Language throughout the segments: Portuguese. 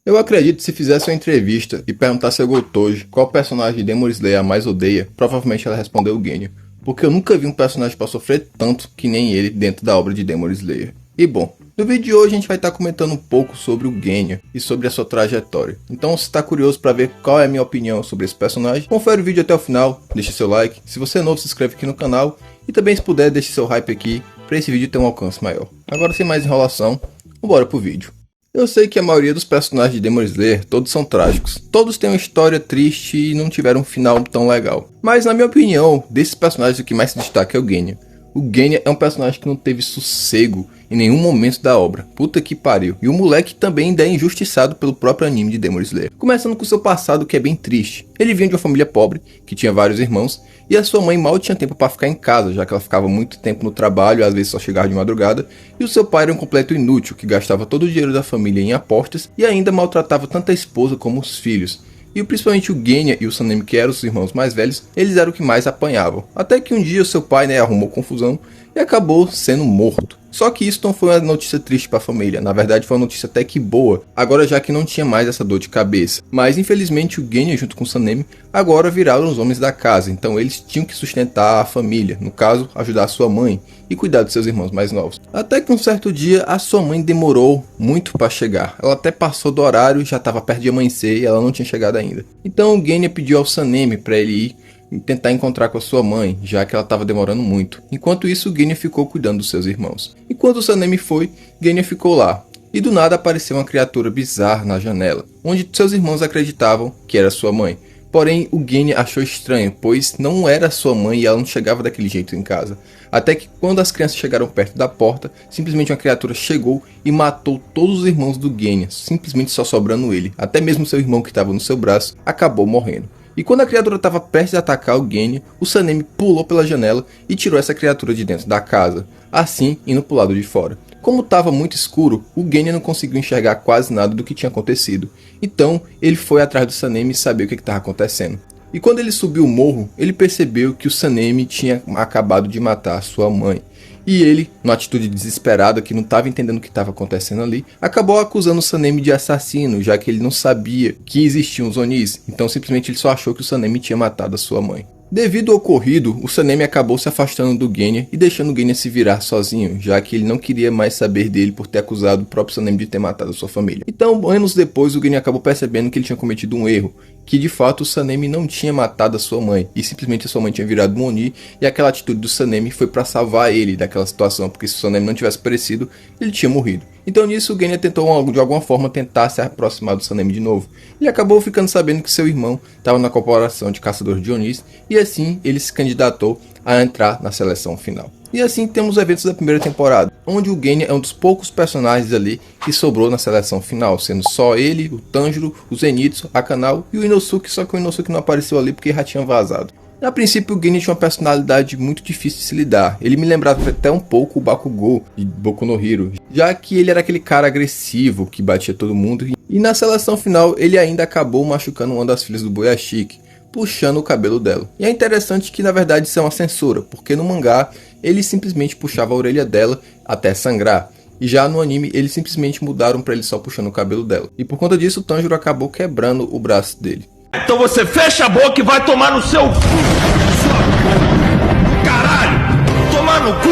Eu acredito que se fizesse uma entrevista e perguntasse a Gotoji qual personagem de Demon Slayer a mais odeia, provavelmente ela respondeu o Genya. Porque eu nunca vi um personagem para sofrer tanto que nem ele dentro da obra de Demon Slayer. E bom, no vídeo de hoje a gente vai estar comentando um pouco sobre o Genya e sobre a sua trajetória. Então se está curioso para ver qual é a minha opinião sobre esse personagem, confere o vídeo até o final, deixe seu like, se você é novo se inscreve aqui no canal e também se puder deixe seu hype aqui para esse vídeo ter um alcance maior. Agora sem mais enrolação, bora pro vídeo. Eu sei que a maioria dos personagens de Demon Slayer todos são trágicos, todos têm uma história triste e não tiveram um final tão legal. Mas na minha opinião, desses personagens o que mais se destaca é o Genya. O Genya é um personagem que não teve sossego em nenhum momento da obra, puta que pariu. E o moleque também ainda é injustiçado pelo próprio anime de Demon Slayer. Começando com seu passado que é bem triste. Ele vinha de uma família pobre, que tinha vários irmãos, e a sua mãe mal tinha tempo para ficar em casa, já que ela ficava muito tempo no trabalho, às vezes só chegava de madrugada, e o seu pai era um completo inútil, que gastava todo o dinheiro da família em apostas e ainda maltratava tanto a esposa como os filhos. E principalmente o Genya e o Sanemi, que eram os irmãos mais velhos, eles eram o que mais apanhavam. Até que um dia o seu pai arrumou confusão e acabou sendo morto. Só que isso não foi uma notícia triste para a família, na verdade foi uma notícia até que boa, agora já que não tinha mais essa dor de cabeça. Mas infelizmente o Genya junto com o Sanemi agora viraram os homens da casa, então eles tinham que sustentar a família, no caso ajudar a sua mãe e cuidar dos seus irmãos mais novos. Até que um certo dia a sua mãe demorou muito para chegar, ela até passou do horário, já estava perto de amanhecer e ela não tinha chegado ainda. Então o Genya pediu ao Sanemi para ele ir e tentar encontrar com a sua mãe, já que ela estava demorando muito. Enquanto isso, o Genya ficou cuidando dos seus irmãos. E quando o Sanemi foi, Genya ficou lá. E do nada apareceu uma criatura bizarra na janela, onde seus irmãos acreditavam que era sua mãe. Porém, o Genya achou estranho, pois não era sua mãe e ela não chegava daquele jeito em casa. Até que quando as crianças chegaram perto da porta, simplesmente uma criatura chegou e matou todos os irmãos do Genya, simplesmente só sobrando ele. Até mesmo seu irmão que estava no seu braço acabou morrendo. E quando a criatura estava prestes a atacar o Genya, o Sanemi pulou pela janela e tirou essa criatura de dentro da casa, assim indo para o lado de fora. Como estava muito escuro, o Genya não conseguiu enxergar quase nada do que tinha acontecido. Então ele foi atrás do Sanemi saber o que estava acontecendo. E quando ele subiu o morro, ele percebeu que o Sanemi tinha acabado de matar sua mãe. E ele, numa atitude desesperada, que não estava entendendo o que estava acontecendo ali, acabou acusando o Sanemi de assassino, já que ele não sabia que existiam os Onis, então simplesmente ele só achou que o Sanemi tinha matado a sua mãe. Devido ao ocorrido, o Sanemi acabou se afastando do Genya e deixando o Genya se virar sozinho, já que ele não queria mais saber dele por ter acusado o próprio Sanemi de ter matado a sua família. Então, anos depois, o Genya acabou percebendo que ele tinha cometido um erro, que de fato o Sanemi não tinha matado a sua mãe, e simplesmente a sua mãe tinha virado um Oni, e aquela atitude do Sanemi foi para salvar ele daquela situação, porque se o Sanemi não tivesse aparecido, ele tinha morrido. Então nisso o Genya tentou de alguma forma tentar se aproximar do Sanemi de novo. Ele acabou ficando sabendo que seu irmão estava na corporação de caçadores de Onis e assim ele se candidatou a entrar na seleção final. E assim temos os eventos da primeira temporada, onde o Genya é um dos poucos personagens ali que sobrou na seleção final, sendo só ele, o Tanjiro, o Zenitsu, a Kanao e o Inosuke, só que o Inosuke não apareceu ali porque já tinha vazado. A princípio o Genya tinha uma personalidade muito difícil de se lidar, ele me lembrava até um pouco o Bakugou de Boku no Hero, já que ele era aquele cara agressivo que batia todo mundo e na seleção final ele ainda acabou machucando uma das filhas do Boyashiki, puxando o cabelo dela. E é interessante que na verdade isso é uma censura, porque no mangá ele simplesmente puxava a orelha dela até sangrar. E já no anime eles simplesmente mudaram para ele só puxando o cabelo dela. E por conta disso o Tanjiro acabou quebrando o braço dele. Então você fecha a boca e vai tomar no seu cu! Caralho! Tomar no cu!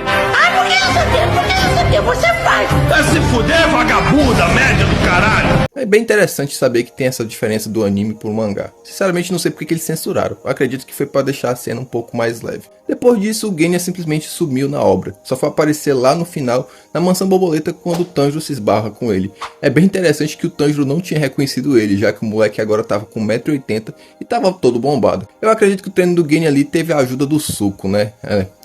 Ah, por que eu sabia? Por que eu sabia? Você faz! Vai se fuder, vagabunda, média do caralho! É bem interessante saber que tem essa diferença do anime pro mangá. Sinceramente não sei porque que eles censuraram, eu acredito que foi para deixar a cena um pouco mais leve. Depois disso o Genya simplesmente sumiu na obra, só foi aparecer lá no final na mansão borboleta quando o Tanjiro se esbarra com ele. É bem interessante que o Tanjiro não tinha reconhecido ele, já que o moleque agora tava com 1,80 m e tava todo bombado. Eu acredito que o treino do Genya ali teve a ajuda do suco, né?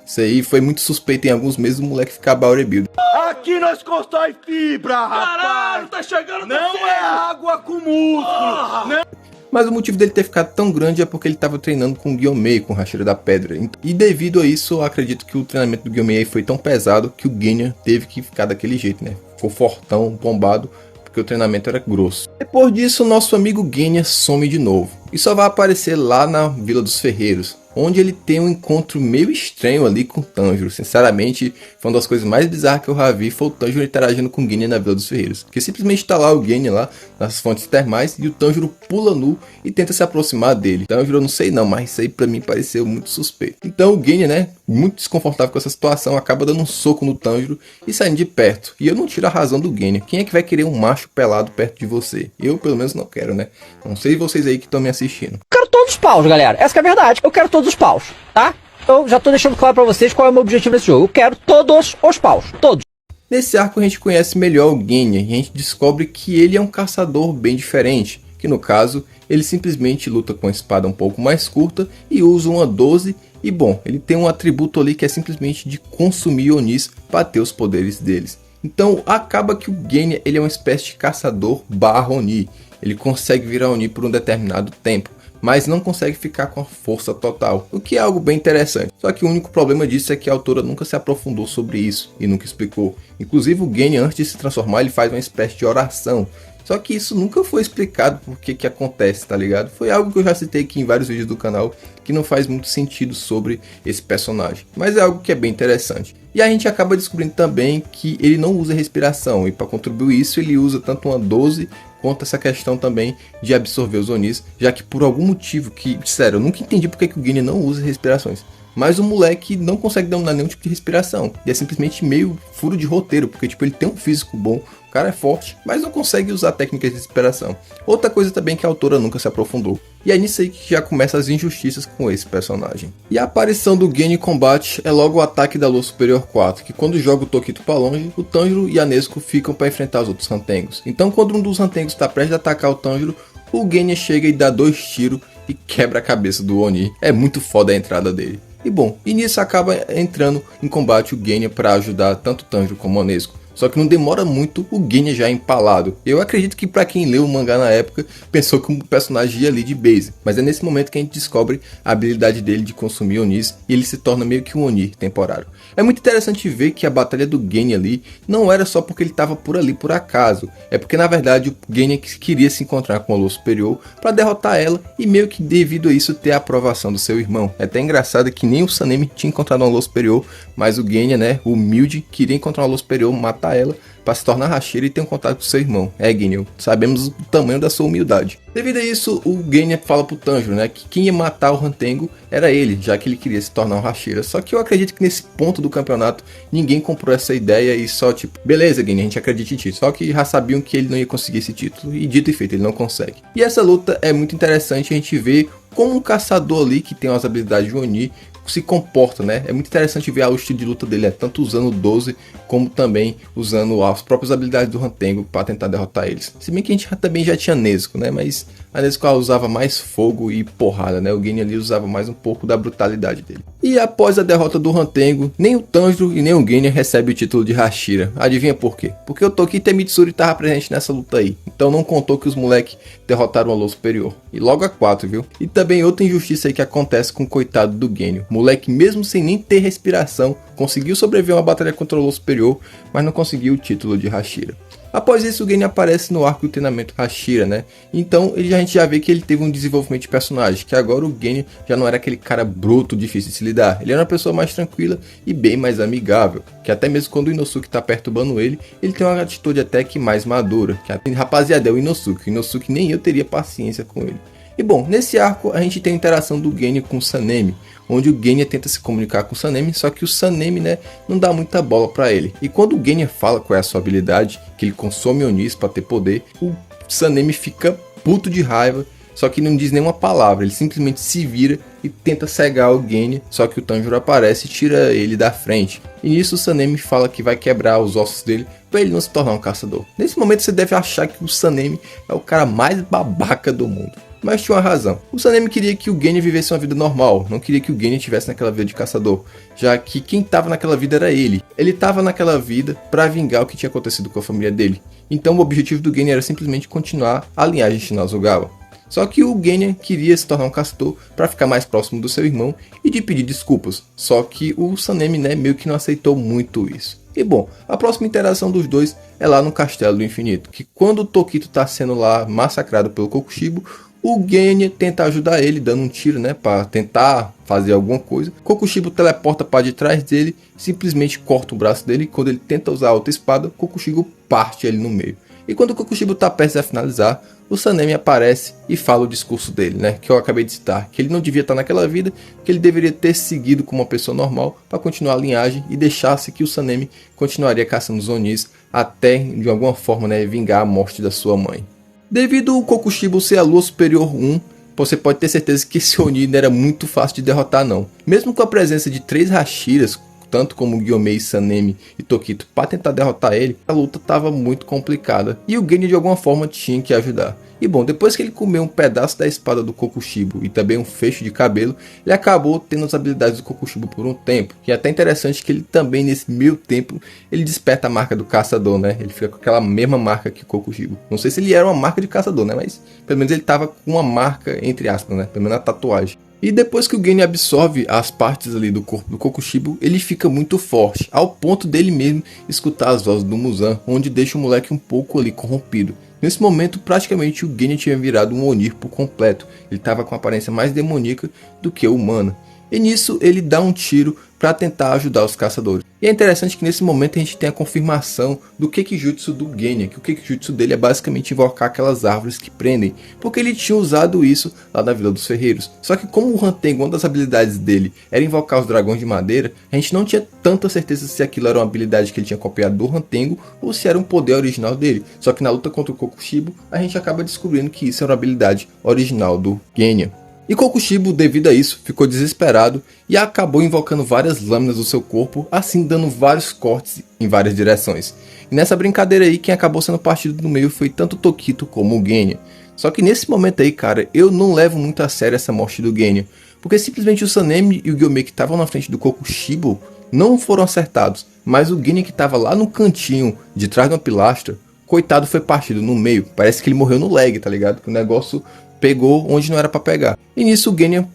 Isso aí foi muito suspeito em alguns meses o moleque ficar bodybuilder. Aqui nós constrói fibra, rapaz! Caralho, tá chegando não é água com músculo! Não. Mas o motivo dele ter ficado tão grande é porque ele estava treinando com o Gyomei, com o Hashira da Pedra. E devido a isso, eu acredito que o treinamento do Gyomei foi tão pesado que o Genya teve que ficar daquele jeito, né? Ficou fortão, bombado, porque o treinamento era grosso. Depois disso, nosso amigo Genya some de novo e só vai aparecer lá na Vila dos Ferreiros, onde ele tem um encontro meio estranho ali com o Tanjiro. Sinceramente, foi uma das coisas mais bizarras que eu já vi, foi o Tanjiro interagindo com o Genya na Vila dos Ferreiros. Porque simplesmente tá lá o Genya lá nas fontes termais e o Tanjiro pula nu e tenta se aproximar dele. Tanjiro eu não sei não, mas isso aí pra mim pareceu muito suspeito. Então o Genya, né, muito desconfortável com essa situação, acaba dando um soco no Tanjiro e saindo de perto. E eu não tiro a razão do Genya. Quem é que vai querer um macho pelado perto de você? Eu pelo menos não quero, né? Não sei vocês aí que estão me assistindo. Quero todos os paus, galera. Essa que é a verdade. Eu quero todos os paus, tá? Eu já tô deixando claro pra vocês qual é o meu objetivo nesse jogo. Eu quero todos os paus. Todos. Nesse arco a gente conhece melhor o Genya e a gente descobre que ele é um caçador bem diferente. Que no caso, ele simplesmente luta com a espada um pouco mais curta e usa uma 12. E bom, ele tem um atributo ali que é simplesmente de consumir Onis para ter os poderes deles. Então acaba que o Genya ele é uma espécie de caçador barra Oni. Ele consegue virar Oni por um determinado tempo, mas não consegue ficar com a força total, o que é algo bem interessante. Só que o único problema disso é que a autora nunca se aprofundou sobre isso e nunca explicou. Inclusive o Genya, antes de se transformar, ele faz uma espécie de oração. Só que isso nunca foi explicado por que acontece, tá ligado? Foi algo que eu já citei aqui em vários vídeos do canal, que não faz muito sentido sobre esse personagem. Mas é algo que é bem interessante. E a gente acaba descobrindo também que ele não usa respiração, e para contribuir isso ele usa tanto uma 12 quanto essa questão também de absorver os Onis, já que por algum motivo que, sério, eu nunca entendi porque que o Genya não usa respirações. Mas o moleque não consegue dominar nenhum tipo de respiração. E é simplesmente meio furo de roteiro, porque tipo, ele tem um físico bom, o cara é forte, mas não consegue usar técnicas de respiração. Outra coisa também que a autora nunca se aprofundou. E é nisso aí que já começa as injustiças com esse personagem. E a aparição do Genya em combate é logo o ataque da Lua Superior 4, que quando joga o Tokito para longe, o Tanjiro e a Nezuko ficam para enfrentar os outros Rantengos. Então quando um dos Rantengos está prestes a atacar o Tanjiro, o Genya chega e dá 2 tiros e quebra a cabeça do Oni. É muito foda a entrada dele. E bom, e nisso acaba entrando em combate o Genya para ajudar tanto o Tanjiro como o Nezuko. Só que não demora muito, o Genya já é empalado. Eu acredito que para quem leu o mangá na época, pensou que o personagem ia ali de base. Mas é nesse momento que a gente descobre a habilidade dele de consumir Onis e ele se torna meio que um Oni temporário. É muito interessante ver que a batalha do Genya ali não era só porque ele estava por ali por acaso. É porque na verdade o Genya queria se encontrar com a Lua Superior para derrotar ela e meio que devido a isso ter a aprovação do seu irmão. É até engraçado que nem o Sanemi tinha encontrado uma Lua Superior, mas o Genya, né, o humilde, queria encontrar uma Lua Superior, matar ela para se tornar Hashira e ter um contato com seu irmão. Genya, sabemos o tamanho da sua humildade. Devido a isso, o Genya fala pro Tanjiro, né, que quem ia matar o Rantengo era ele, já que ele queria se tornar um Hashira. Só que eu acredito que nesse ponto do campeonato, ninguém comprou essa ideia e só tipo, beleza Genya, a gente acredita em ti. Só que já sabiam que ele não ia conseguir esse título e dito e feito, ele não consegue. E essa luta é muito interessante, a gente vê como um caçador ali que tem as habilidades de Oni se comporta, né? É muito interessante ver o estilo de luta dele, tanto usando o 12 como também usando as próprias habilidades do Rantengo para tentar derrotar eles. Se bem que a gente também já tinha Nezuko, né? Mas a Nezuko usava mais fogo e porrada, né? O Genya ali usava mais um pouco da brutalidade dele. E após a derrota do Rantengo, nem o Tanjiro e nem o Genya recebem o título de Hashira. Adivinha por quê? Porque o Tokito Mitsuri estava presente nessa luta aí. Então não contou que os moleques derrotaram a Lua Superior. E logo a 4, viu? E também outra injustiça aí que acontece com o coitado do Genya. Moleque, mesmo sem nem ter respiração, conseguiu sobreviver a uma batalha contra o Lua Superior, mas não conseguiu o título de Hashira. Após isso, o Genya aparece no arco do treinamento Hashira, né? Então a gente já vê que ele teve um desenvolvimento de personagem, que agora o Genya já não era aquele cara bruto, difícil de se lidar. Ele era uma pessoa mais tranquila e bem mais amigável, que até mesmo quando o Inosuke tá perturbando ele, ele tem uma atitude até que mais madura. Que rapaziada, é o Inosuke nem eu teria paciência com ele. E bom, nesse arco a gente tem a interação do Genya com o Sanemi, onde o Genya tenta se comunicar com o Sanemi, só que o Sanemi, né, não dá muita bola pra ele. E quando o Genya fala qual é a sua habilidade, que ele consome Onis pra ter poder, o Sanemi fica puto de raiva, só que não diz nenhuma palavra, ele simplesmente se vira e tenta cegar o Genya, só que o Tanjiro aparece e tira ele da frente. E nisso o Sanemi fala que vai quebrar os ossos dele para ele não se tornar um caçador. Nesse momento você deve achar que o Sanemi é o cara mais babaca do mundo. Mas tinha uma razão. O Sanemi queria que o Genya vivesse uma vida normal, não queria que o Genya estivesse naquela vida de caçador, já que quem estava naquela vida era ele. Ele estava naquela vida para vingar o que tinha acontecido com a família dele. Então o objetivo do Genya era simplesmente continuar a linhagem Shinazugawa. Só que o Genya queria se tornar um caçador para ficar mais próximo do seu irmão e de pedir desculpas. Só que o Sanemi, né, meio que não aceitou muito isso. E bom, a próxima interação dos dois é lá no Castelo do Infinito, que quando o Tokito tá sendo lá massacrado pelo Kokushibo, o Genya tenta ajudar ele, dando um tiro, né, para tentar fazer alguma coisa. Kokushibo teleporta para de trás dele, simplesmente corta o braço dele, e quando ele tenta usar a outra espada, Kokushibo parte ele no meio. E quando o Kokushibo tá prestes a finalizar, o Sanemi aparece e fala o discurso dele, né, que eu acabei de citar, que ele não devia estar naquela vida, que ele deveria ter seguido como uma pessoa normal para continuar a linhagem e deixasse que o Sanemi continuaria caçando os Onis até, de alguma forma, né, vingar a morte da sua mãe. Devido ao Kokushibo ser a Lua Superior 1, você pode ter certeza que esse Oni não era muito fácil de derrotar não. Mesmo com a presença de 3 Hashiras, tanto como Gyomei, Sanemi e Tokito, para tentar derrotar ele, a luta estava muito complicada e o Genya de alguma forma tinha que ajudar. E bom, depois que ele comeu um pedaço da espada do Kokushibo e também um fecho de cabelo, ele acabou tendo as habilidades do Kokushibo por um tempo. E é até interessante que ele também, nesse meio tempo, ele desperta a marca do caçador, né? Ele fica com aquela mesma marca que o Kokushibo. Não sei se ele era uma marca de caçador, né? Mas pelo menos ele tava com uma marca, entre aspas, né? Pelo menos na tatuagem. E depois que o Genya absorve as partes ali do corpo do Kokushibo, ele fica muito forte, ao ponto dele mesmo escutar as vozes do Muzan, onde deixa o moleque um pouco ali corrompido. Nesse momento, praticamente o Genya tinha virado um Oni por completo, ele estava com a aparência mais demoníaca do que humana. E nisso ele dá um tiro para tentar ajudar os caçadores. E é interessante que nesse momento a gente tem a confirmação do Kekijutsu do Genya, que o Kekijutsu dele é basicamente invocar aquelas árvores que prendem, porque ele tinha usado isso lá na Vila dos Ferreiros. Só que como o Hantengo, uma das habilidades dele era invocar os dragões de madeira, a gente não tinha tanta certeza se aquilo era uma habilidade que ele tinha copiado do Hantengo ou se era um poder original dele. Só que na luta contra o Kokushibo, a gente acaba descobrindo que isso era uma habilidade original do Genya. E Kokushibo, devido a isso, ficou desesperado e acabou invocando várias lâminas do seu corpo, assim dando vários cortes em várias direções. E nessa brincadeira aí, quem acabou sendo partido no meio foi tanto o Tokito como o Genya. Só que nesse momento aí, cara, eu não levo muito a sério essa morte do Genya, porque simplesmente o Sanemi e o Gyomei que estavam na frente do Kokushibo não foram acertados, mas o Genya que estava lá no cantinho, de trás de uma pilastra, coitado, foi partido no meio. Parece que ele morreu no leg, tá ligado? Que o negócio pegou onde não era para pegar. E nisso o Genya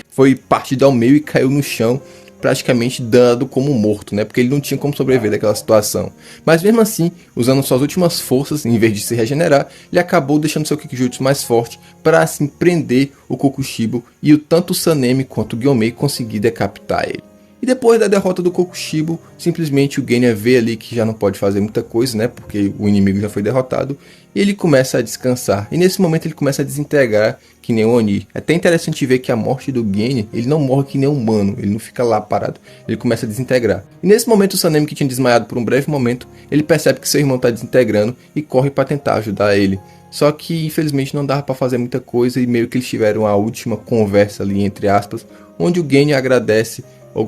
foi partido ao meio e caiu no chão, praticamente dado como morto, né? Porque ele não tinha como sobreviver daquela situação. Mas mesmo assim, usando suas últimas forças, em vez de se regenerar, ele acabou deixando seu Kikijutsu mais forte para assim prender o Kokushibo e tanto o Sanemi quanto o Gyomei conseguir decapitar ele. E depois da derrota do Kokushibo, simplesmente o Genya vê ali que já não pode fazer muita coisa, né? Porque o inimigo já foi derrotado. E ele começa a descansar. E nesse momento ele começa a desintegrar que nem o Oni. É até interessante ver que a morte do Genya, ele não morre que nem um humano. Ele não fica lá parado. Ele começa a desintegrar. E nesse momento o Sanemi, que tinha desmaiado por um breve momento, ele percebe que seu irmão está desintegrando e corre para tentar ajudar ele. Só que infelizmente não dava para fazer muita coisa e meio que eles tiveram a última conversa ali, entre aspas, onde o Genya agradece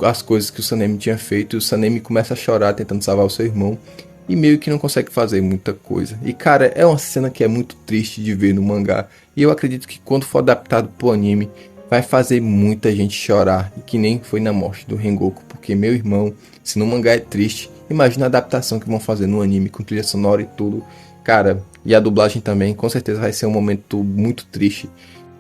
as coisas que o Sanemi tinha feito, e o Sanemi começa a chorar tentando salvar o seu irmão e meio que não consegue fazer muita coisa. E cara, é uma cena que é muito triste de ver no mangá, e eu acredito que quando for adaptado pro anime vai fazer muita gente chorar, e que nem foi na morte do Rengoku, porque meu irmão, se no mangá é triste, imagina a adaptação que vão fazer no anime com trilha sonora e tudo, cara, e a dublagem também, com certeza vai ser um momento muito triste.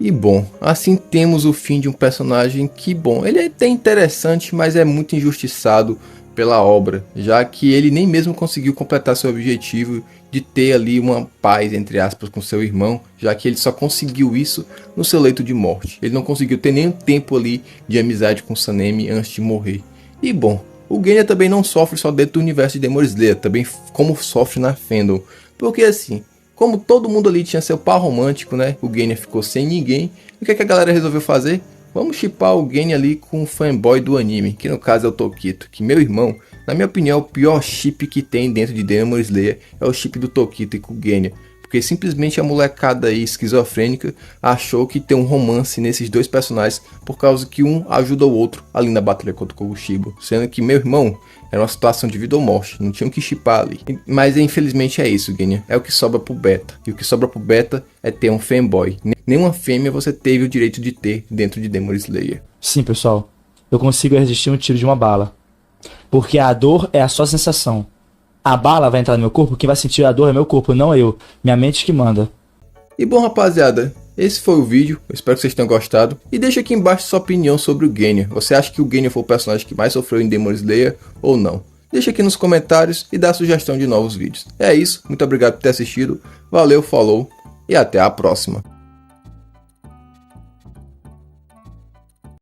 E bom, assim temos o fim de um personagem que, bom, ele é até interessante, mas é muito injustiçado pela obra, já que ele nem mesmo conseguiu completar seu objetivo de ter ali uma paz, entre aspas, com seu irmão, já que ele só conseguiu isso no seu leito de morte. Ele não conseguiu ter nenhum tempo ali de amizade com Sanemi antes de morrer. E bom, o Genya também não sofre só dentro do universo de Demon Slayer, também como sofre na fandom, porque assim, como todo mundo ali tinha seu par romântico, né? O Genya ficou sem ninguém. E o que a galera resolveu fazer? Vamos shippar o Genya ali com o fanboy do anime, que no caso é o Tokito. Que meu irmão, na minha opinião, o pior chip que tem dentro de Demon Slayer é o chip do Tokito e com o Genya. Porque simplesmente a molecada aí esquizofrênica achou que tem um romance nesses dois personagens por causa que um ajuda o outro ali na batalha contra o Kokushibo. Sendo que, meu irmão, era uma situação de vida ou morte, não tinham que shippar ali. Mas infelizmente é isso, Genya. É o que sobra pro beta. E o que sobra pro beta é ter um fanboy. Nenhuma fêmea você teve o direito de ter dentro de Demon Slayer. Sim, pessoal. Eu consigo resistir um tiro de uma bala. Porque a dor é a sua sensação. A bala vai entrar no meu corpo, quem vai sentir a dor é meu corpo, não eu. Minha mente que manda. E bom, rapaziada, esse foi o vídeo. Eu espero que vocês tenham gostado. E deixa aqui embaixo sua opinião sobre o Genya. Você acha que o Genya foi o personagem que mais sofreu em Demon Slayer ou não? deixa aqui nos comentários e dá sugestão de novos vídeos. É isso, muito obrigado por ter assistido, valeu, falou e até a próxima.